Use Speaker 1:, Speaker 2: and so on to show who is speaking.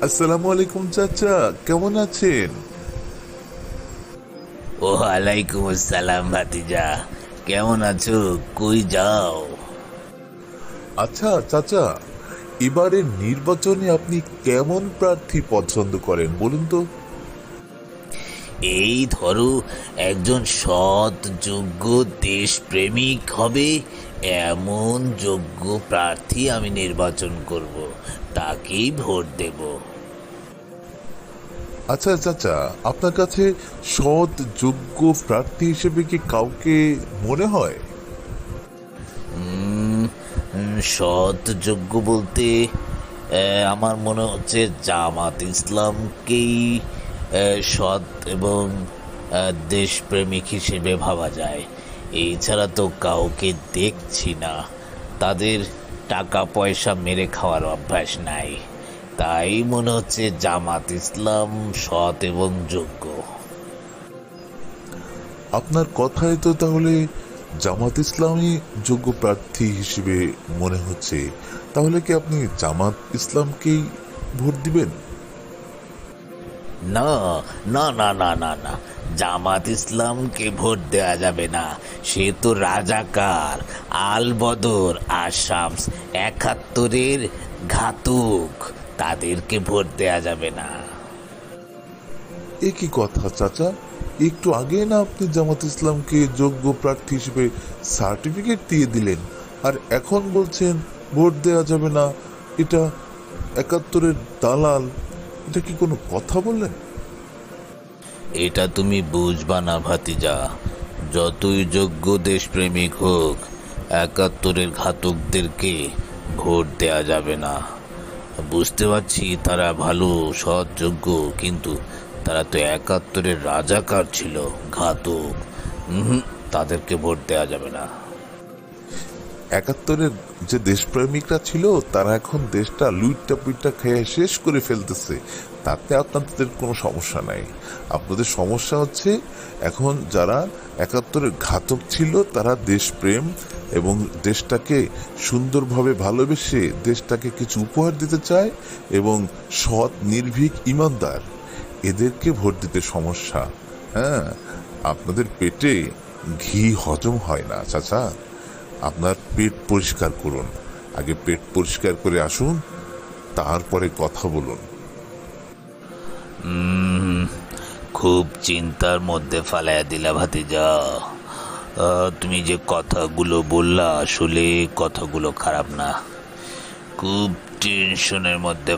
Speaker 1: আসসালামু আলাইকুম চাচা, কেমন আছেন?
Speaker 2: ওয়ালাইকুম আসসালাম ভাতিজা। কেমন আছো? কই যাও?
Speaker 1: আচ্ছা চাচা, এবারের নির্বাচনে আপনি কেমন প্রার্থী পছন্দ করেন বলুন তো?
Speaker 2: এই ধরো, একজন সৎ, যোগ্য, দেশপ্রেমিক হবে এমন যোগ্য প্রার্থী আমি নির্বাচন করব, তাকেই ভোট দেব।
Speaker 1: আচ্ছা চাচা, আপনার কাছে সৎ যোগ্য প্রার্থী হিসেবে কি কাউকে মনে হয়?
Speaker 2: সৎ, যোগ্য বলতে আমার মনে হচ্ছে জামাত ইসলামকেই সৎ এবং দেশপ্রেমিক হিসেবে ভাবা যায়। এছাড়া তো কাউকে দেখছি না। তাদের টাকা পয়সা মেরে খাওয়ার অভ্যাস নাই, তাই মনে হচ্ছে জামাত ইসলাম সৎ এবং যোগ্য।
Speaker 1: আপনার কথায় তো তাহলে জামাত ইসলামই যোগ্য প্রার্থী হিসেবে মনে হচ্ছে। তাহলে কি আপনি জামাত ইসলামকেই ভোট দিবেন?
Speaker 2: না, না, না, না, না, না, জামাত ইসলামকে ভোট দেওয়া যাবে না। সে তো রাজাকার, আল বদর, আসামস ৭১-এর ঘাতক। তাদেরকে ভোট দেওয়া যাবে না।
Speaker 1: এ কি কথা চাচা? একটু আগে না আপনি জামাত ইসলামকে যোগ্য প্রার্থী হিসেবে সার্টিফিকেট দিয়ে দিলেন, আর এখন বলছেন ভোট দেওয়া যাবে না। এটা ৭১-এর দালাল। এটা কি কোনো কথা বললেন?
Speaker 2: এটা তুমি বুঝবা না ভাতিজা। যতই যোগ্য দেশপ্রেমিক হোক, ৭১-এর ঘাতকদেরকে ভোট দেয়া যাবে না। বুঝতে পারছি তারা ভালো, সৎ, যোগ্য, কিন্তু তারা তো ৭১-এর রাজাকার ছিল, ঘাতক। তাদেরকে ভোট দেয়া যাবে না।
Speaker 1: ৭১-এর যে দেশপ্রেমিকরা ছিল তারা এখন দেশটা লুইট্টা পিট্টা খেয়ে শেষ করে ফেলতেছে। তাতে আপনাদের কোনো সমস্যা নাই। আপনাদের সমস্যা হচ্ছে এখন যারা ৭১-এর ঘাতক ছিল তারা দেশপ্রেম এবং দেশটাকে সুন্দরভাবে ভালোবেসে দেশটাকে কিছু উপহার দিতে চায় এবং সৎ, নির্ভীক, ইমানদার, এদেরকে ভোট দিতে সমস্যা। হ্যাঁ, আপনাদের পেটে ঘি হজম হয় না চাচা। আপনার পেট পরিষ্কার করুন, আগে পেট পরিষ্কার করে আসুন, তারপরে কথা বলুন।
Speaker 2: খুব চিন্তার মধ্যে ফালাইয়া দিলা ভাতিজা। তুমি যে কথাগুলো বললা, আসলে কথাগুলো খারাপ না। খুব টেনশনের মধ্যে